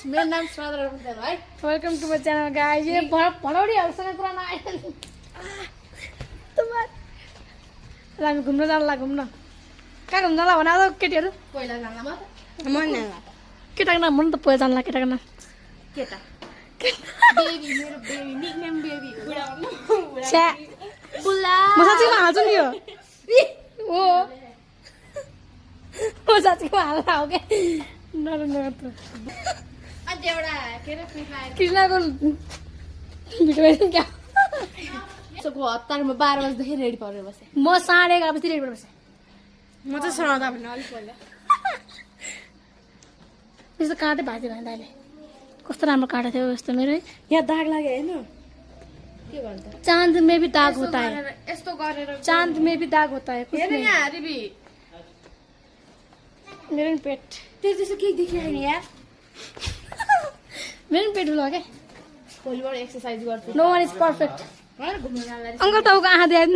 मेरो नाम श्रद्धा पुन्देल है welcome to my channel guys ये भडौडीहरुसँग कुरा नआयो तुम्हार हामी घुम्न जान ला घुम्न कहाँ घुम्न जाला भन आज केटीहरु पहिला जान्ला म मन नाला केटाको नाम भन त पहिला जानला केटाको नाम केटा बेबी मेरो बेबी निकनेम बेबी बुढा भन्नु छ्या बुला म साच्चै हाल्छु नि यो ओ म साच्चै हाल्ला हो के नर त अझ एउटा के रे फ्री फायर कृष्णको भिडियो क्या यसको हतारमा 12 बजेदेखि रेडी परेर बसे म 11:30 बजे रेडी भएर बसे म चाहिँ श्रद्धा भन्नु अलिक पहिला यस्तो काटे भाँच्यो भने दाइले कस्तो राम्रो काटेको थियो यस्तो मेरो यहाँ दाग लाग्यो हैन के भन्छ चाँद में भी दाग होता है यस्तो गरेर चाँद में भी दाग होता है कुछ हेर्न नहीं यहाँ रिबी मेरो नि पेट तेरो त्यस्तो के देखिरहेन यार मेरो नि पेट ठुलो हो क्या भोलिबाट एक्सर्साइज गर्छु नो वान इज पर्फेक्ट हैन घुम्न जाँदा अङ्कल तपाईँको आँखा दिएन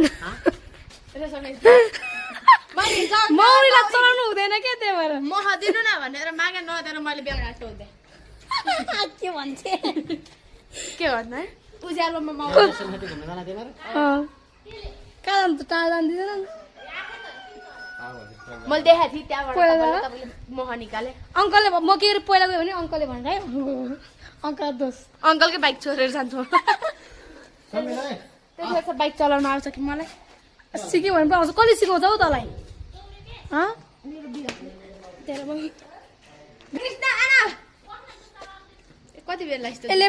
मौरीलाई चलाउनु हुँदैन क्या त्यही भएर म दिनु न भनेर मागे नदिएर मैले बेल घाटो हुँदै के भन्छ के गर्नु है उज्यालोमा म कहाँ जान्छ टाढा जानु दिँदैन मैले देखाएको थिएँ त्यहाँबाट पहिला तपाईँले मह निकाले अङ्कलले म के अरे पहिला गयो भने अङ्कलले भनेर है अङ्कल दोष अङ्कलकै बाइक छोडेर जान्छु त्यसो बाइक चलाउन आउँछ कि मलाई सिक्यो भने पनि आउँछ कसले सिकाउँछ हौ तँलाई कति बेला यस्तो यसले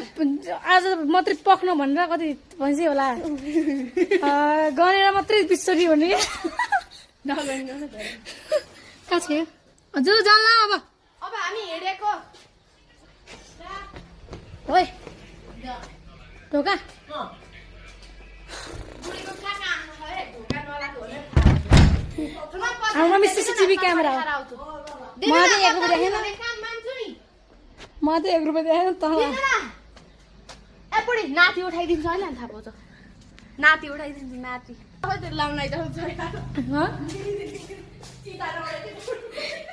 आज मात्रै पख्नु भनेर कति भन्छ होला गनेर मात्रै बिस्सरी भन्ने कहाँ छ हजुर जान्ला अब अब हामी हिँडेको ओइ ढोका हाम्रो सीसीटीभी क्यामेरा हो मलाई चाहिँ 1 रुपियाँ देखेन मलाई चाहिँ 1 रुपियाँ देखेन त ए बुढी नाति उठाइदिन्छ होइन थाहा पाउँछ नाति उठाइदिन्छ नाति लाउन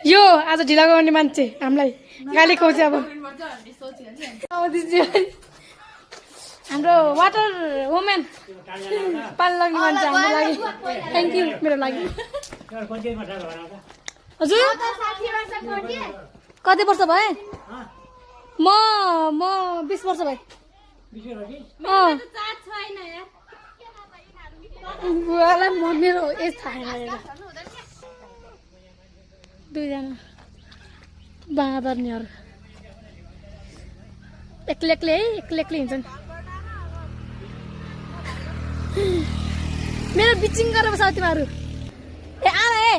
यो आज ढिला गर्ने मान्छे हामीलाई गाली खाउँछ अब हाम्रो वाटर वुमेन पानी लाग्ने मान्छे हाम्रो लागि थ्याङ्क यू मेरो लागि हजुर कति वर्ष भए म 20 वर्ष भए बुवालाई म मेरो एज थाहा छैन दुईजना बाँदर्नेहरू एक्लै एक्लै है एक्लै एक्लै हिँड्छन् मेरो बिचिङ गरेर बस तिमीहरू ए आएर ए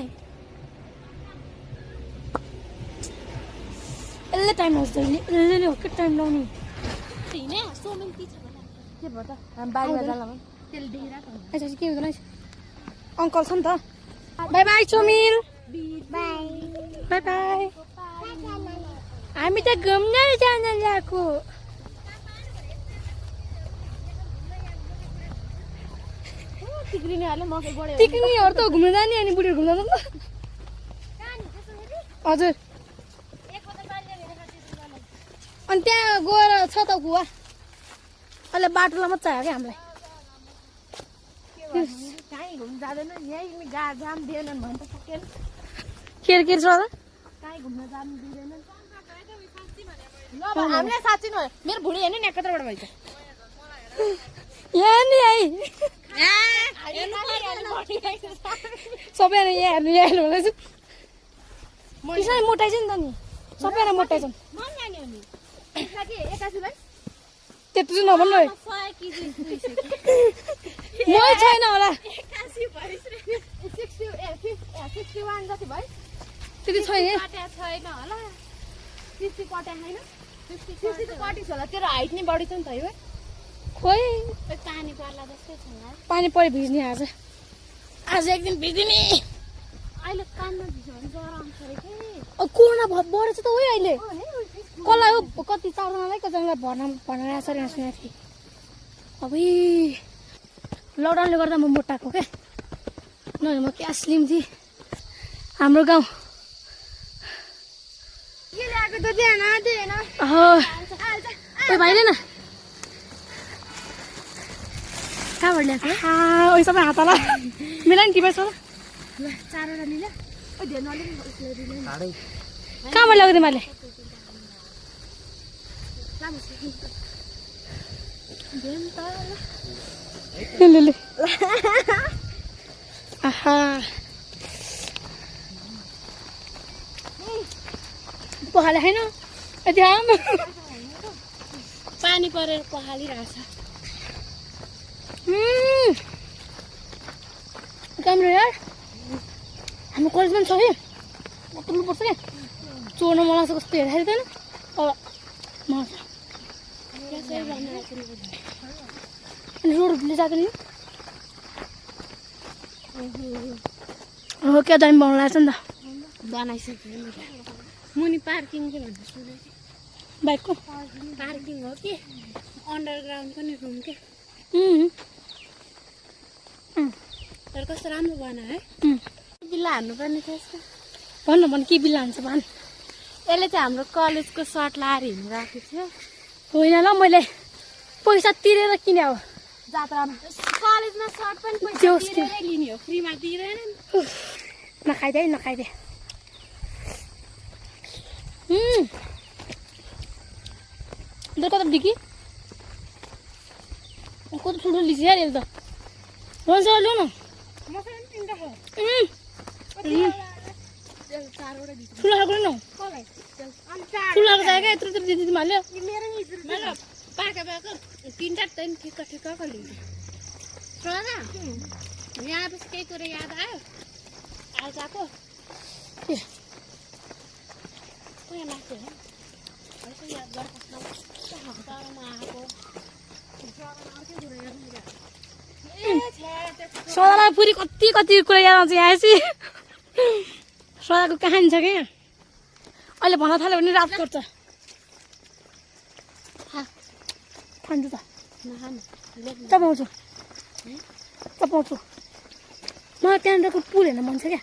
यसले टाइम लाउँछ यसले नै हो के टाइम लाउने के भयो त हामी बारीमा जाला भने अच्छा के हुँदैन अङ्कल छ नि त बाई बाई चोमिल बाई बाई हामी त घुम्न जान गएको टिक्रीहरू त घुम्न जाने अनि बुढीहरू घुम्न जान्छ हजुर अनि त्यहाँ गएर छ त गुवा अहिले बाटोलाई मात्रै आयो क्या हामीलाई कहीँ घुम्न जाँदैन यहीँ जान दिएनन् भने त सकेन के छ र कहीँ घुम्न जानु दिँदैनन् हामीलाई साँच्ची नभए मेरो भुँडी हेर्नु नि कत्रबाट भइन्छ यहाँ नि है सबैजना यहाँ हेर्नु यहाँ हेर्नु भन्दैछु त्यसरी मोटाइछ नि त नि सबैजना मोटाइछन् त्यत्रो चाहिँ नभन्नु है मै छैन होला त्यति छैन तेरो हाइट नै बढी छ नि त है खोइ पानी पर्ला जस्तै छ पानी परि भिज्ने आज एक दिन भिज्ने अहिले कानमा भिज्यो भने ज्वरो आउँछ अरे के कोरोना बढेछ त हो अहिले कसलाई हो कति 4 जनालाई कतिजनालाई भनेर यसरी सुनेको थिएँ अब लकडाउनले गर्दा म मोटाएको क्या नभए म क्या स्लिम थिएँ हाम्रो गाउँ के ल्याएको त त्यहाँ ओइ भाइले न कहाँबाट ल्याएको ओइ सबै हातला मिला नि टिपेछ ल चारवटा मिल्यो ओइ धेर नलिनु कहाँबाट ल्याएको तिमीहरूले ले आहा पखाले छैन यति आम पानी परेर पखालिरहेछ राम्रो यार हाम्रो कलेजमा पनि छ कि तुल्नुपर्छ क्या चोर्न मन लाग्छ कस्तो हेर्दाखेरि त अनि रोडले जाँदैन हो क्या दामी बनाउनु लाग्छ नि त बनाइसक्यो मुनि पार्किङ के भन्नु सुनेको बाइकको पार्किङ हो कि अन्डरग्राउन्ड पनि रुम के तर कस्तो राम्रो बनायो है बिल्ला हान्नुपर्ने थियो यसको भन के बिल्ला हान्छ भन यसले चाहिँ हाम्रो कलेजको सर्ट लाएर हिँडिरहेको थियो होइन ल मैले पैसा तिरेर किने हो जात्रामा कलेजमा सर्ट पनि पैसा तिरेरै लिने हो फ्रीमा दिँदैन नखाइदे अन्त कता डिकी कस्तो ठुलो लिन्छ यार यसले त भन्छ ल्याउ न ठुलो खालको न ठुलो खालको चाहियो क्या यत्रो दिदी तिमीहरूले मेरो पाका पाका तिनवटा ठिक्क ठिक्कको लिन्छ श्रद्धा यहाँ पछि केही कुरो याद आयो आजको के यहाँ माथि याद आएको सदालाई पुरी कति कुरा याद आउँछ यहाँ चाहिँ सदाको कहानी छ क्या अहिले भन्न थाल्यो भने रात गर्छ खान्छु त चपाउँछु मलाई त्यहाँनिरको पुल हेर्न मन छ क्या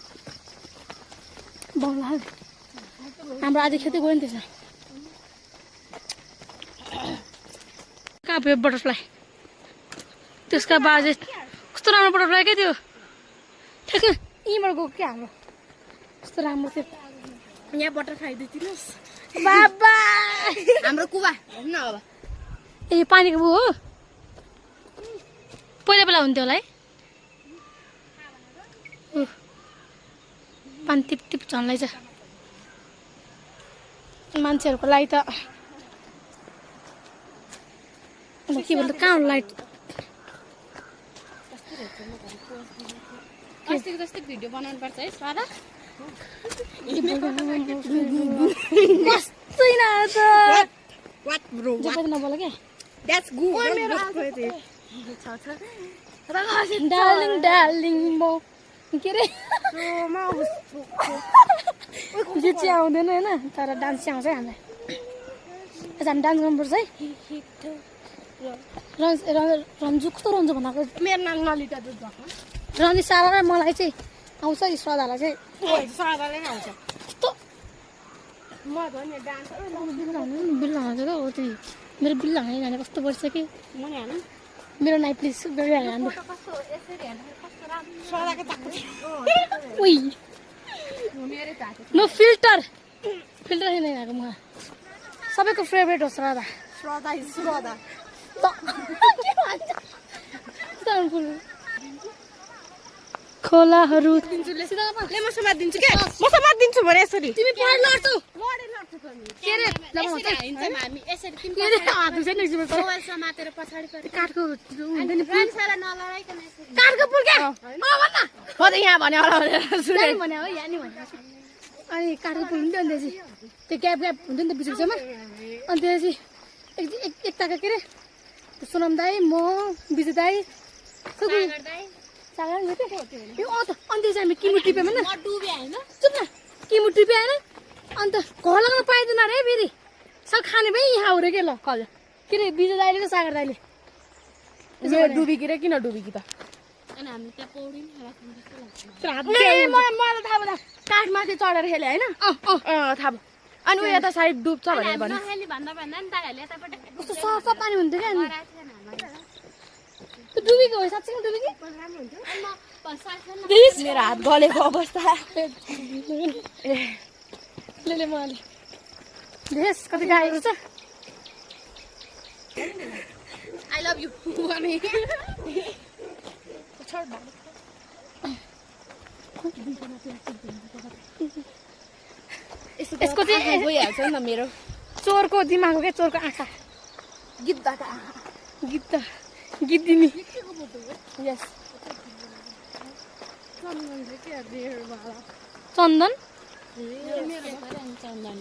बल्ल हाम्रो आधी खेती गयो नि त्यसमा कहाँ भयो बटरफ्लाई त्यसका बाजे कस्तो राम्रो बटरफ्लाई क्या त्यो ठ्याक्कै यहीँबाट गएको क्या हाम्रो कस्तो राम्रो थियो यहाँ बटरफ्लाई दिनुहोस् बाबा हाम्रो कुवा हेर्नु अब ए पानीको बुवा हो पहिला हुन्थ्यो होला है पानी टिप टिप झन्लाई छ मान्छेहरूको लागि त के भन्नु कहाँ लाइट अस्तिको जस्तै भिडियो बनाउनु पर्छ है श्रद्धा नबोल क्या डार्लिङ म के अरे गीत चाहिँ आउँदैन होइन तर डान्स चाहिँ आउँछ है हामीलाई आज हामी डान्स गर्नुपर्छ है रन्जु कस्तो रन्जु भनेको मेरो नाम नलिता दुध भएको रन्जु सारा र मलाई चाहिँ आउँछ श्रद्धालाई चाहिँ श्रद्धाले नै आउँछ कस्तो म भने डान्स बिल्ला हान्छ त हो त्यो मेरो बिल्ला हाने कस्तो पर्छ कि मुनि हानु मेरो नाइ प्लिज गरिहाल्नु हाम्रो कस्तो यसरी हेर्नु कस्तो राम्रो श्रद्धाको ताको उही मेरो ताको नो फिल्टर छैन यिनीहरूको मुख सबैको फेभरेट हो श्रद्धा श्रद्धा खोलाहरू ले म समात दिन्छु के म समात दिन्छु भने यसरी तिमी पढ लड्छौ के रे हिन्छ हामी यसरी तिमी हात छैन मोबाइल समातेर पछाडी परे काठको हुँदैन फ्रेन्ड्सहरुलाई नलडाइकन यसरी काठको पुल के भन्न हो त यहाँ भने होला सुने भने हो यहाँ नि भने अनि काठको पुल हुन्थ्यो अनि त्यो ग्याप हुन्थ्यो नि त बिचमा अनि त्यसपछि एकताका के अरे सोनम दाई म बिजु दाई सागर यो अनि त्यसपछि हामी किमु टिप्यौँ होइन चुप न किमु टिप्यो होइन अन्त घर लगाउन पाइँदैन अरे फेरि सब खाने भए यहाँ हो रे के ल हजुर के अरे बिजु दाइले र सागर दाइले डुबीकी र किन डुबीकी त मलाई थाहा भयो काठमाथि चढेर खेले होइन थाहा भयो अनि उ यता साइड डुब्छ भनेर भन्यो नखेली भन्दा भन्दा नि दाइहरूले यतापट्टि कस्तो सफा पानी हुन्थ्यो क्या अनि गराएको थिएन हामीलाई। त्यो डुबेको हो साँच्चै डुबेको राम्रो हुन्थ्यो। अनि म साथमा मेरो हात गलेको अवस्था ले मलाई देश कति गाएको छ आई लभ यु भने यसको चाहिँ गइहाल्छ नि त मेरो चोरको दिमाग हो क्या चोरको आँखा गिद्दाको गिद्दिनी यस चन्दन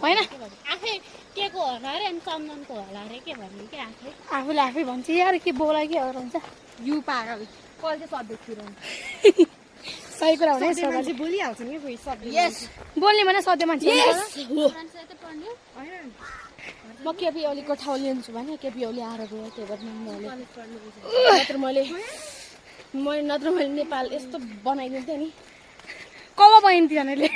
होइन आफै के को होला अरे अनि चन्दनको होला अरे के भन्ने के आफूले आफै भन्छ यार के बोला के हो भन्छ यु पागल कहिले सब्जेक्ट फिराउनु सही कुरा भने मान्छे बोलिहाल्छ नि कोही सब्जेक्ट यस बोल्ने भने सधैँ मान्छे म केपी ओलीको ठाउँ लिन्छु भने केपी ओली आएर गयो त्यो भएर मैले नेपाल यस्तो बनाइदिन्थेँ नि कब बनिन्थ्यो भनेले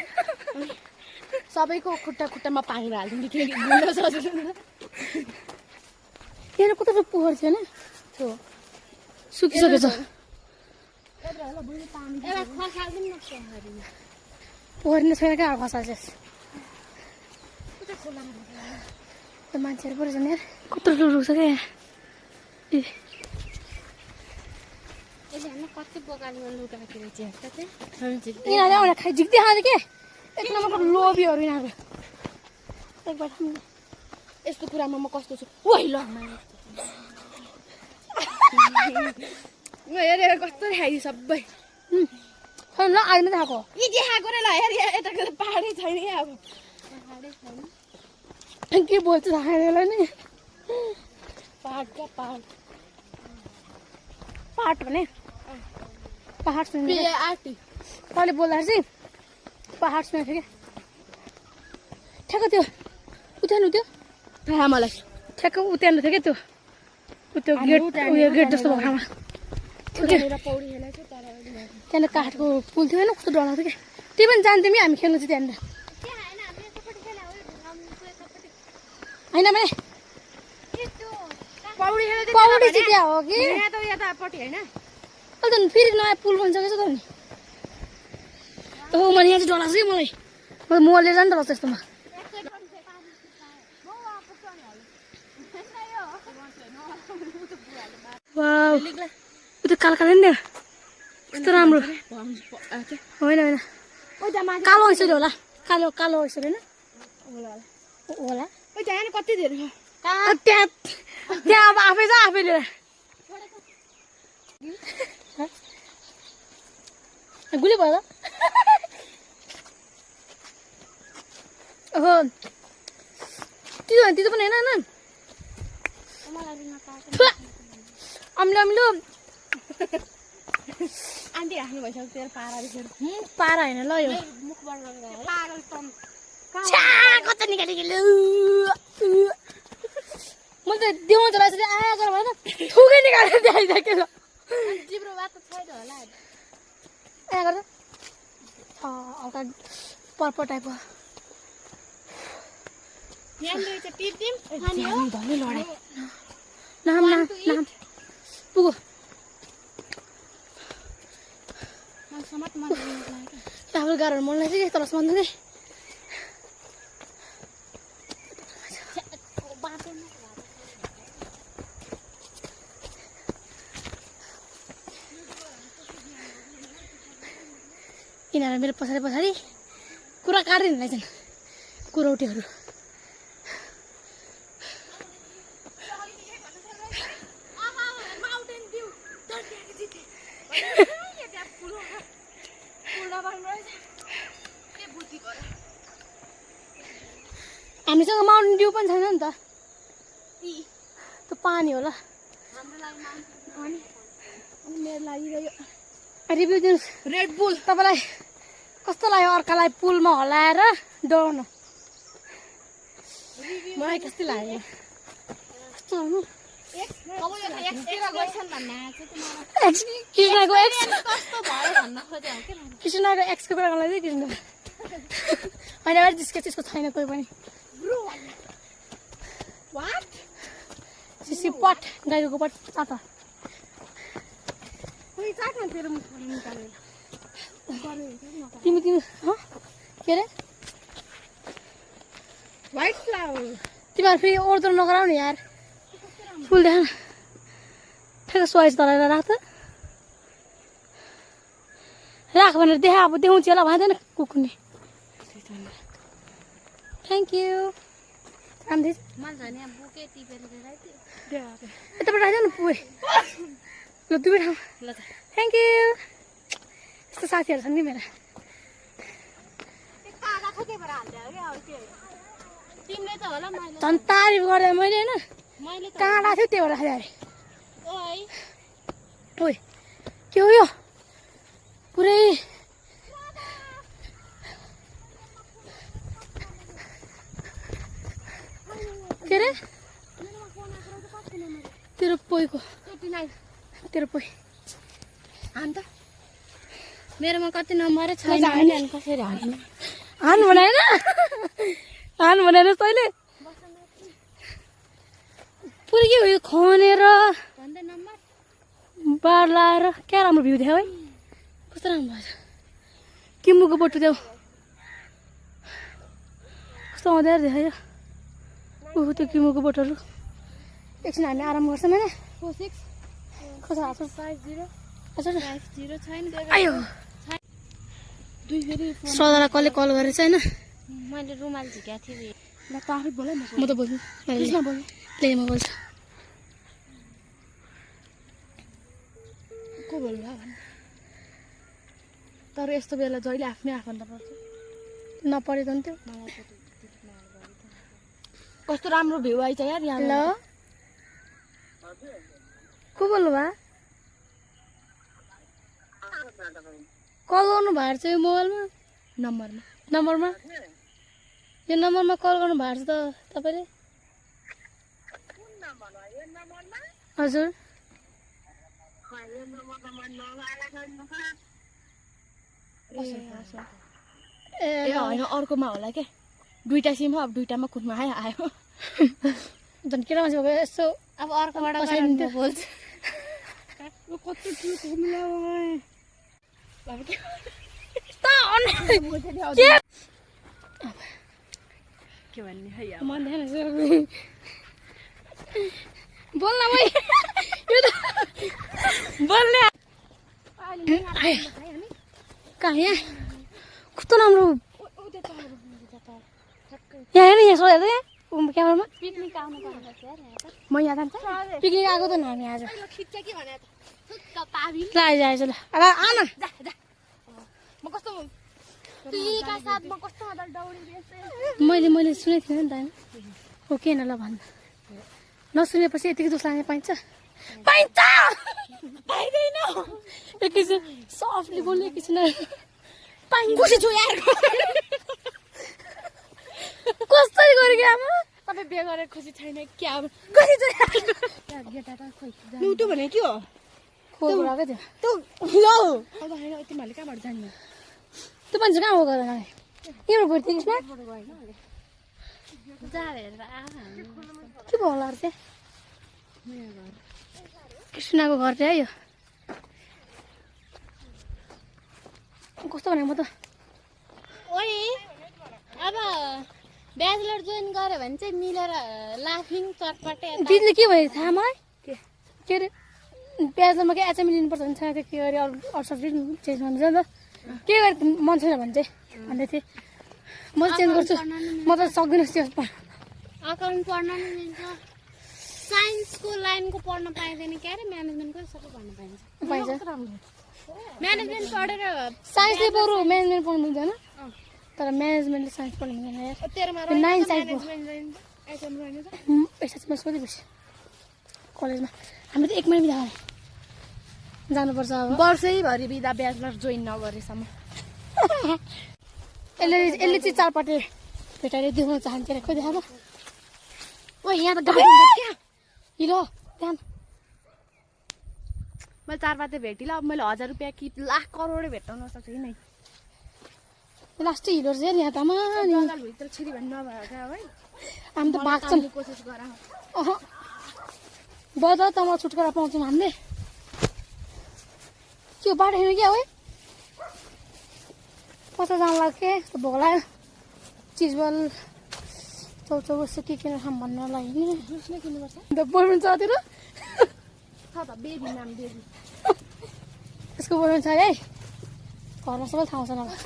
सबैको खुट्टामा पानी हालिदिन्थ्यो घुम्न सजिलो यहाँ कता पोखर थियो नि त्यो सुकिसकेको छ पोखरी नै छैन क्या खसाल्छ मान्छेहरू पो रहेछ नि यार कत्रो रुख्छ क्या कति बोकालीमा लुकाएको रहेछ यिनीहरूले आउन खाइ झिक्दै खाँदै के एक नम्बरको लोभीहरू यिनीहरू एकपल्ट यस्तो कुरामा म कस्तो छु ओइ ल हेरेर कस्तो खाइदियो सबै छैन ल अहिले मात्रै खाएको यी देखाएको रे ल हेर यताको पाहाडै छैन अब पाहाडै छैन के बोल्छ खानेलाई नि पाहाड क्या पाहाड पाहाड भने पहाड सुनेको आर्टी तैँले बोल्दाखेरि चाहिँ पहाड सुनेको थियो क्या ठ्याक्क त्यो उतानु त्यो थाहा मलाई ठ्याक्क उतानु थियो क्या त्यो गेट उयो गेट जस्तो भएकोमा पौडी खेलेको तर त्यहाँनिर काठको पुल थियो होइन कस्तो डर लाग्थ्यो क्या त्यही पनि जान्थ्यौँ कि हामी खेल्नु चाहिँ त्यहाँनिर होइन भने पौडी खेले पौडी चाहिँ त्यहाँ हो कि यहाँ त यतापट्टि होइन अहिले त फेरि नयाँ पुल बनिसकेको छ त नि ओ मैले यहाँ चाहिँ डर लाग्छ कि मलाई मोले जान्छ त यस्तोमा उ त्यो कालो कालो नि कस्तो राम्रो होइन कालो ऐश्वर्य होला कालो कालो ऐश्वर्य होइन होला त्यहाँ कति धेरै त्यहाँ त्यहाँ अब आफै छ आफैले गुली भयो ओहो त्यो पनि होइन अमिलो अमिलो आन्टी राख्नु भइसक्यो तेरो पारा पारा होइन ल यो पागल कता निकालिदियो मैले त देउन चलाएको छु आएर भएन थुकै निकालेर देखाइसक्यो जिब्रो बात त छैन होला यहाँ गर्दा हल्का पर्पल टाइपको यहाँ रहेछ टिम खाने हो धनी लडे नाम नाम नाम पुगो आफ्नो गाह्रो मन लाग्छ कि तलसम्म नि यिनीहरू मेरो पछाडि पछाडि कुरा काट्दैन रहेछन् कुरौटीहरू हामीसँग माउन्टेन ड्यू पनि छैन नि त त्यो पानी होला मेरो लागि रिभ्यू दिनुहोस् रेड बुल तपाईँलाई कस्तो लाग्यो अर्कालाई पुलमा हल्लाएर डराउनु मलाई कस्तो लाग्यो कृष्णको एक्स कृष्णको एक्सको कुरा गर्नु चाहिँ कृष्ण होइन जिस्के त्यसको छैन कोही पनि त्यसपछि पट गाईको पट चाट तिमी के अरे व्हाइट फ्लावर तिमीहरू फेरि ओर्दो नगराउ नि यार फुल देखाउन ठ्याक्क स्वाइस तलाएर राख त राख भनेर देखा अब देखाउँछ होला भन्दैन कुकुरले थ्याङ्क यू राम्रै यताबाट राखिदेऊ न पुगे ल दुवै ठाउँ ल थ्याङ्क यू यस्तो साथीहरू छन् नि मेरा झन् तारिफ गर्दा मैले होइन कहाँ राख्यो थियो त्यही भएर राखेँ अरे ओइ के हो यो पुरै के अरे तेरो पोइको तेरो पोइ अन्त मेरोमा कति नम्बरै छैन कसरी हाल्ने हान भनेन हान भनेर तैँले पुरै के हो यो खनेर भन्दै नम्बर बार लाएर क्या राम्रो भ्यू देखायो है कस्तो राम्रो भएछ किम्बुको बोटो देऊ कस्तो अँध्यारो देखायो ऊ त्यो किम्बुको बोटहरू एकछिन हामी आराम गर्छौँ होइन 46 कसो हाल्छ 50 छैन आयो दुई फेरि सदालाई कसले कल गरेछ होइन मैले रुमाल झिकेको थिएँ ल त आफै बोल म त बोल्नु ले म बोल्छु को बोल्नु तर यस्तो बेला जहिले आफ्नै आफन्त पर्छ नपरेको नि त्यो कस्तो राम्रो भ्यू आइछ यार यहाँ ल को बोल्नु भयो कल गर्नु भएको छ यो मोबाइलमा नम्बरमा यो नम्बरमा कल गर्नु भएको छ त तपाईँले हजुर ए होइन अर्कोमा होला क्या दुईटा सिम हो अब दुईटामा कुनमा आयो झन् केटा मान्छे भयो यस्तो अब अर्कोबाट बोल्छ के भन्ने है मन ध्यान बोल्न भाइ यो त बोल्ने कहाँ यहाँ कस्तो राम्रो यहाँ हेर्नु यहाँ सोधेको थिएँ क्यामेरामा पिकनिक आउनु पर्छ यार म यहाँ जान्छ पिकनिक आएको त नि हामी आज खिच्छ के भने त पाबी ल आइज ल आन म कस्तो पिका साथमा कस्तो मजाले दौडिरहेछ मैले सुनेको थिएँ नि त होइन हो के न ल भन्नु नसुनेपछि यतिकै दोष लाग्ने पाइन्छ पाइदैन एकैछिन सफ्टली बोल्ने एकैछिन खुसी छु यार कस्तै गरेको आमा तपाईँ बिहे गरेर खुसी छैन क्या खुसी छु त्यो भने के हो खोल गएको थियो अब होइन तिमीहरूले कहाँबाट जान्नु त्यो मान्छे कहाँ हो गरेर यहाँबाट गयो कृष्ण के भयो होला चाहिँ कृष्णको घर चाहिँ आयो कस्तो भने म त ओइ अब ब्याचलर जोइन गर्यो भने चाहिँ मिलेर लाफिङ चटपटे दिदीले के भयो थाहा मलाई के अरे ब्याचलरमा के एचएमए लिनुपर्छ भने छैन के अरे अरू सब्जेक्ट चेन्ज गर्नु नि त के गरे मन छैन भने चाहिँ भन्दै थिएँ म चाहिँ चेन्ज गर्छु म त सक्दिनँ त्यो अकाउन्ट पढ्न नि मिल्छ साइन्सको लाइनको पढ्न पाइँदैन क्या अरे म्यानेजमेन्टको सबै पढ्न पाइन्छ म्यानेजमेन्ट पढेर साइन्सले बरु म्यानेजमेन्ट पढ्नु मिल्दैन तर म्यानेजमेन्टले साइन्स पढ्नु मिल्दैन यार नाइन साइन्स पैसा चाहिँ म सोधेपछि कलेजमा हाम्रो त 1 महिना बिदा जानुपर्छ अब वर्षैभरि बिदा ब्याचलर जोइन नगरेसम्म यसले चाहिँ चारपटे भेटाएर देखाउन चाहन्छ अरे खोइ देखाएको ओ यहाँ त गाडी क्या हिलो त्यहाँ मैले चारपाते भेटिला अब मैले 1000 रुपियाँ कि लाख करोडै भेट्टाउन सक्छु कि नै लास्टै हिलो चाहिँ यहाँ त भित्र छिरी भन्ने नभएर क्या है हामी त भाग्छौँ कोसिस गर बजा त म छुटकारा पाउँछौँ हामीले त्यो बाटो हेर्नु क्या हो कता जानु लाग्यो के भोक लाग्यो चिजबल चौचौसो के किनेर खाऊँ भन्नु लागि नि जुस नै किन्नुपर्छ अन्त बोयफ्रेन्ड छ तेरो बेबी नाम बेबी यसको बोयफ्रेन्ड छ है घरमा सबै थाहा छ नभए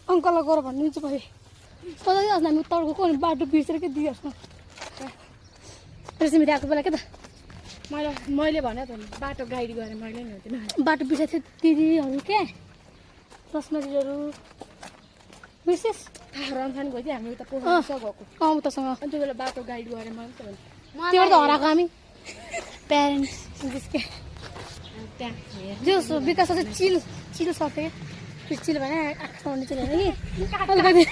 अङ्कललाई गएर भनिदिन्छु पऱ्यो सधैँ अस्ति हामी उताबाट गएको अनि बाटो बिर्सेर के दिइहाल्छ रेसिमी आएको बेला के त मैले भने त बाटो गाइड गरेँ मैले नि हुँदैन बाटो बिर्सेको थियो दिदीहरू के चस्माजीहरू बिर्सेस रमफान गयो हामी उता पोखरीसँग गएको उतासँग अनि त्यो बेला बाटो गाइड गरेँ मैले त त्यो त हराएको हामी प्यारेन्ट्स त्यसकै त्यहाँ जो विकास चाहिँ चिल सक्यो चिल भने आँखासम्म चिल होइन कि अलिकति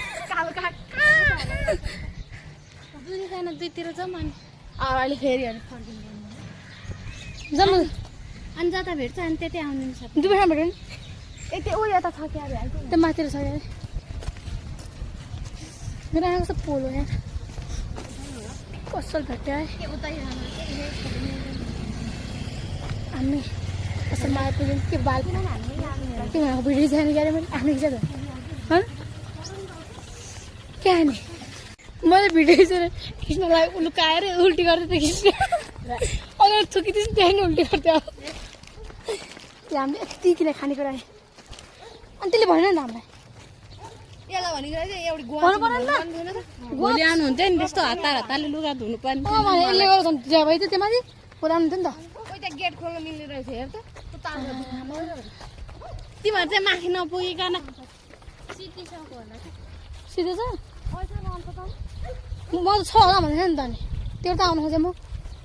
दुईजना दुईतिर जाउँ अनि अहिले फेरि अनि फर्किनु जाउँ अनि जाँदा भेट्छ अनि त्यतै आउनु सक्छ दुबईमा भेट्यो नि यतै ओ यता छ क्या त्यो माथितिर छ यहाँ मेरो आएको छ पोलो यहाँ कसल भेट्यो है हामी असलमा आइपुग्यौँ के बाल के भनेको भिडियो जाने गरे मैले आफ्नो खिचा त क्या नि मैले भिडियो खिच्नलाई लुकाएर उल्टी गर्दै थिएँ खिच्ने अगाडि थुकिदिन्छु त्यहाँ उल्टी गर्थ्यो हामीले यति किन खानेकुरा अनि त्यसले भनेन नि हामीलाई भोलि आउनुहुन्थ्यो नि त्यस्तो हतारले लुगा धुनु पर्ने यसले गर्दा भइ थियो त्यो माथि पुऱ्याउनु थियो नि त गेट खोल्न मिल्ने रहेछ हेर त तिमीहरू चाहिँ माथि नपुगिकन सिधै छ म त छ होला भनेको नि त नि त्यो त आउनु खोजेँ म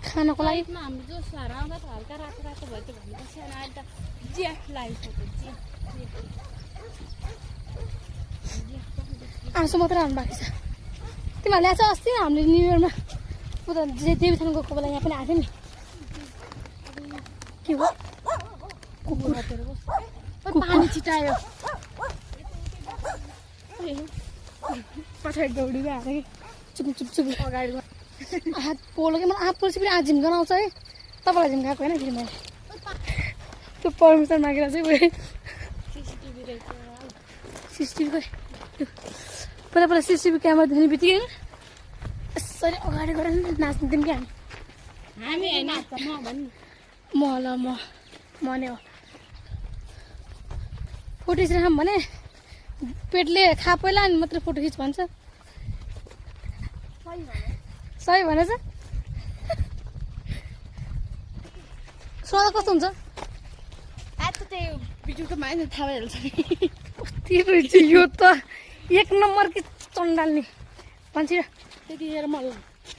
खानको लागि हाम्रो जोसहरू आउँदा त हल्का रातो रातो भयो त्यो भन्नुपर्छ अनि अहिले त ज्याफ लागिसक्यो आँसु मात्रै आउनु बाँकी छ तिमीहरूले आएको छ अस्ति हामीले न्यु इयरमा उता देवीथान गएको बेला यहाँ पनि आएको थियो नि के हो पानी छिटायो पछाडि दौडी आएको कि चुप चुप चुप अगाडि हात पोलो कि मलाई आँप पोल्छ पनि आज झिम्काउन आउँछ है तपाईँलाई झिम्काएको होइन फेरि मैले त्यो पर्मिसन मागेर चाहिँ गएँ सिसिटिभी खै पहिला पहिला सिसिटिभी क्यामेरा देख्ने बित्तिकै यसरी अगाडि गएर नाच्नु दिउँ कि हामी होइन म ल म नै हो फोटो खिचेर खाऊँ भने पेटले खा पहिला अनि मात्रै फोटो खिच भन्छ सही भनेछ सोधा कस्तो हुन्छ त्यही बिजुको मान्छे थाहा भइहाल्छ यो त एक नम्बर कि चन्डाल्ने मान्छे त्यतिखेर म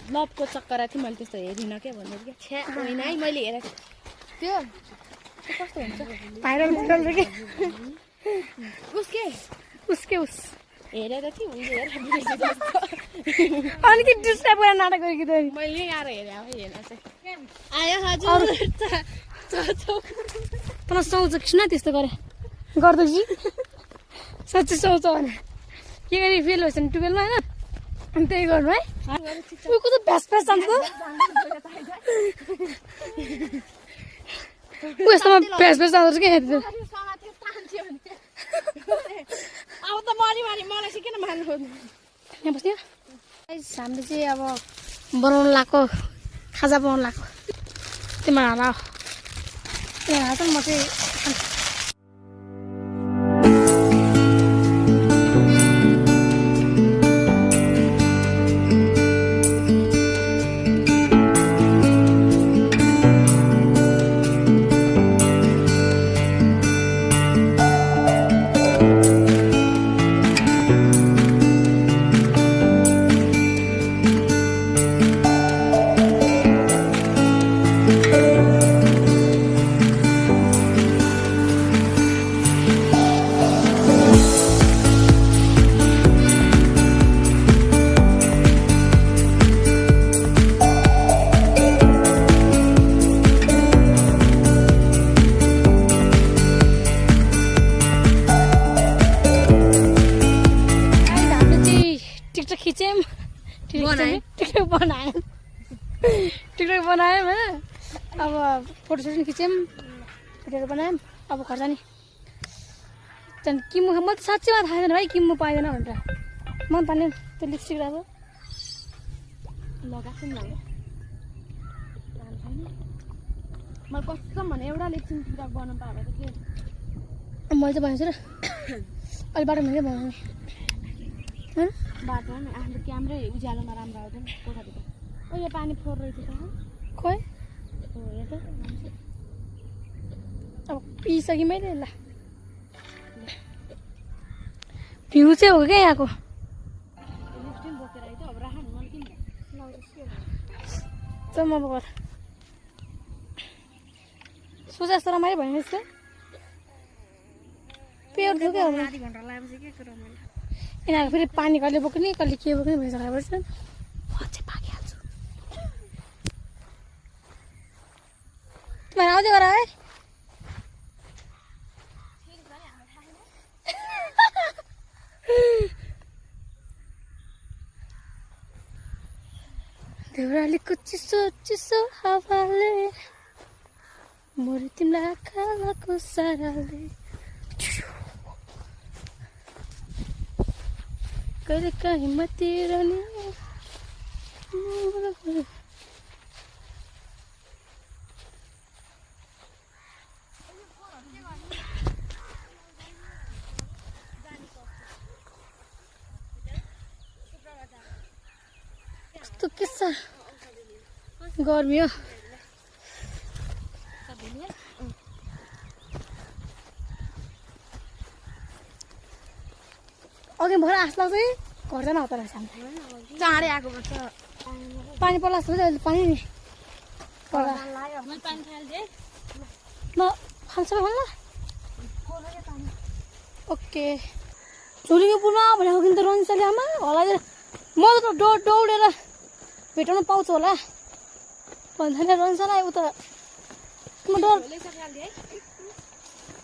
लभको चक्कर थिएँ मैले त्यस्तो हेरिनँ क्या भनेर क्या होइन है मैले हेरेको त्यो कस्तो हुन्छ भाइरल भाइरल कि उसके हेरेर थिएँ अनि कि डिस्टर्ब गरेर नाटक गरेको थियो मैले आएर हेरेँ अब हेर्न चाहिँ आयो हजुर तँ सुहाउँछ किन त्यस्तो गरे गर्दैछु साँच्चै सुहाउँछ भने के गरी फेल भएछ नि टुवेल्भमा होइन अनि त्यही गर्नु है उको त भ्यास भ्यास जान्छ ऊ यस्तोमा भ्यास भ्यास जाँदो रहेछ क्या अब त मरि मलाई चाहिँ किन मान्नु खोज्नु यहाँ बस्ने हामीले चाहिँ अब बनाउनु लगाएको खाजा बनाउनु लगाएको तिमीहरू हाला यहाँ हाल्छ म चाहिँ टिकटक बनायौँ होइन अब फोटोसोटो खिच्यौँ भिडियोहरू बनायौँ अब घर जाने त्यहाँदेखि किम्मु म त साँच्चैमा थाहा छैन भाइ किम्मु पाइँदैन भनेर मन पर्ने त्यो लिपस्टिक राम्रो लगाएको नि मैले कस्तो भने एउटा लिपस्टिक टिकटक बनाउनु पाएको त के मैले चाहिँ भनेको छु र अहिले बाटो मैले बनाउने होइन बाटोमा नि आफ्नो क्यामेरै उज्यालोमा राम्रो आउँदैन कोठाभित्र ओ यो पानी फोहोर रहेछ त खोइ हो हेर त अब पिसकेँ मैले ल भ्यू चाहिँ हो क्या यहाँको लिपस्टिक बोकेर आइज अब राख मन किन चल म गर सोचे जस्तो रमाइलो भयो नि पेट दुख्यो आधी घन्टा लागेपछि के कुरा मैले यिनीहरूको फेरि पानी कहिले बोक्ने कहिले के बोक्ने भइसकेपछि म चाहिँ पाकिहाल्छु तिमीहरू आउँदै गर है देउरालीको चिसो चिसो हावाले मोर तिमीलाई खालाको साराले कहिले काहीँ मतिर नि कस्तो के छ गर्मी हो अघि भएर आस लाग्छ है घर जान हतार चाँडै आएको पानी पर्ला जस्तो अहिले पानी नि पर्ला मैले पानी खाल्थेँ न खान्छ खाल्ला ओके झुलीको पुलमा भनेको किन त रन्साले आमा होला म त दौडेर भेटाउन पाउँछु होला भन्दा रन्सालाई उता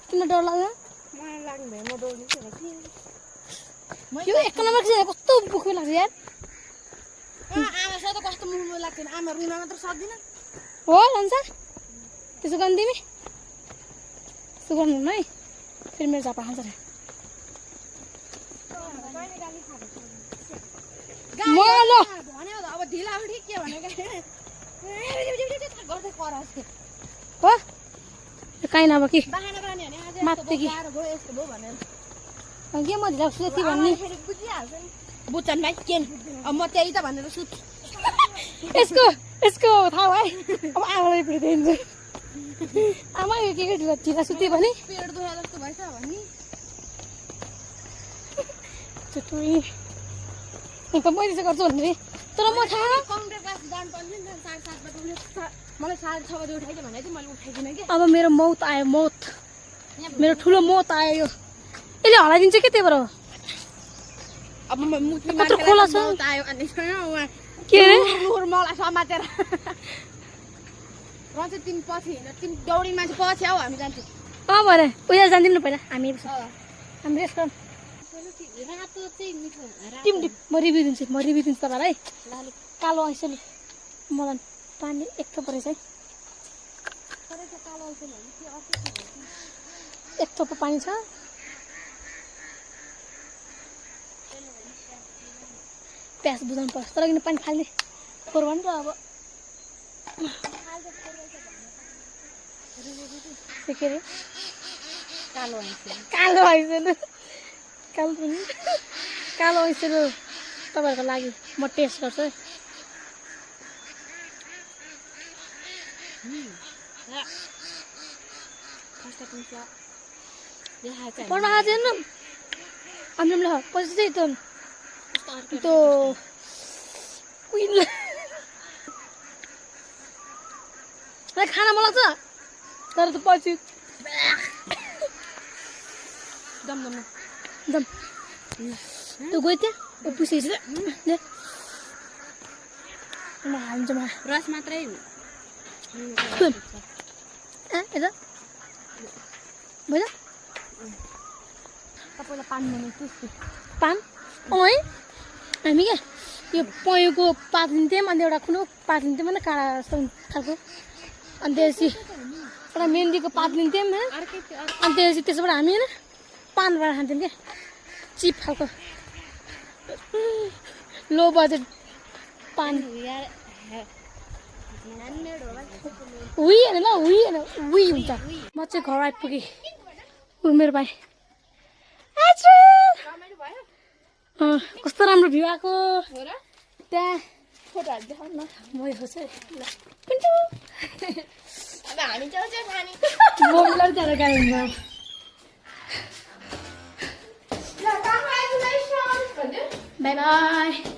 किन डर लाग्दैन मलाई लाग्दैन म दौडिन्छु यो एक नम्बर कस्तो बुखो लाग्छ यार आमासँग त कस्तो मुख लाग्दैन आमा रुन मात्र सक्दिन हो रन्सा त्यसो गर्नु तिमी त्यसो गर्नु है फेरि मेरो झापा खान्छ म ल भन्यो अब ढिला उठी के भनेको गर्दै कराउँछ हो काहीँ नभए कि बाहाना गर्ने भने आज मात्रै कि गाह्रो भयो यस्तो भयो भनेर के म ढिला उठ्छु यति भन्ने बुझिहाल्छ नि बुझ्छन् भाइ के अब म त्यही त भनेर सुत यसको थाहा है अब आमालाई भेटिदिन्छु आमा यो के ढिला सुत्यो भने पेट दुखे जस्तो भएछ भन्ने चुटुई त मैले चाहिँ गर्छु भने तर म थाहा कम्प्युटर क्लास जानुपर्ने नि 7:30 बजे मलाई 6:30 बजे उठाइदियो भने चाहिँ मैले उठाइदिनँ कि अब मेरो मौत आयो मौत मेरो ठुलो मौत आयो यो यसले हराइदिन्छ के त्यही भएर अब मुक्ति कत्रो खोला छ आयो अनि के रे मलाई समातेर रन्छ तिमी पछि हिँड तिमी दौडी मान्छे पछि आऊ हामी जान्छौँ भरे उयो जान्दिउँ न पहिला हामी रेस्ट गरौँ रातो चाहिँ मिठो टिम म रिभ्यू दिन्छु तपाईँलाई कालो ऐसले मलाई पानी एक थोप रहेछ है एक थोप पानी छ प्यास बुझाउनु पर्छ तर किन पानी फाल्ने फोहोर भने र अब के अरे कालो ऐसेलु तपाईँहरूको लागि म टेस्ट गर्छु है पढ्न खाएको छैन हामीले पछि चाहिँ त्यो कुइनलाई खाना मन लाग्छ तर त्यो पछि दम त्यो गयो त्यहाँ पुसेछ म हाल्छु म रस मात्रै यता भयो तपाईँलाई पानी बनाउँछु पान है हामी क्या यो पयोको पात लिन्थ्यौँ अनि एउटा कुनो पात लिन्थ्यौँ होइन काँडा जस्तो खालको अनि त्यसपछि एउटा मेहन्दीको पात लिन्थ्यौँ होइन अनि त्यसपछि त्यसबाट हामी होइन पान बनाएर खान्थ्यौँ क्या चिप खालको लो बजेट पान उही होइन ल उही होइन उही हुन्छ म चाहिँ घर आइपुगेँ ऊ मेरो भाइ कस्तो राम्रो भ्यू आएको त्यहाँ फोटोहरू देखाउँ न म यो खोज्छु अब हामी चाहिँ खाने मोबाइल त्यहाँ गाडीमा बाई बाई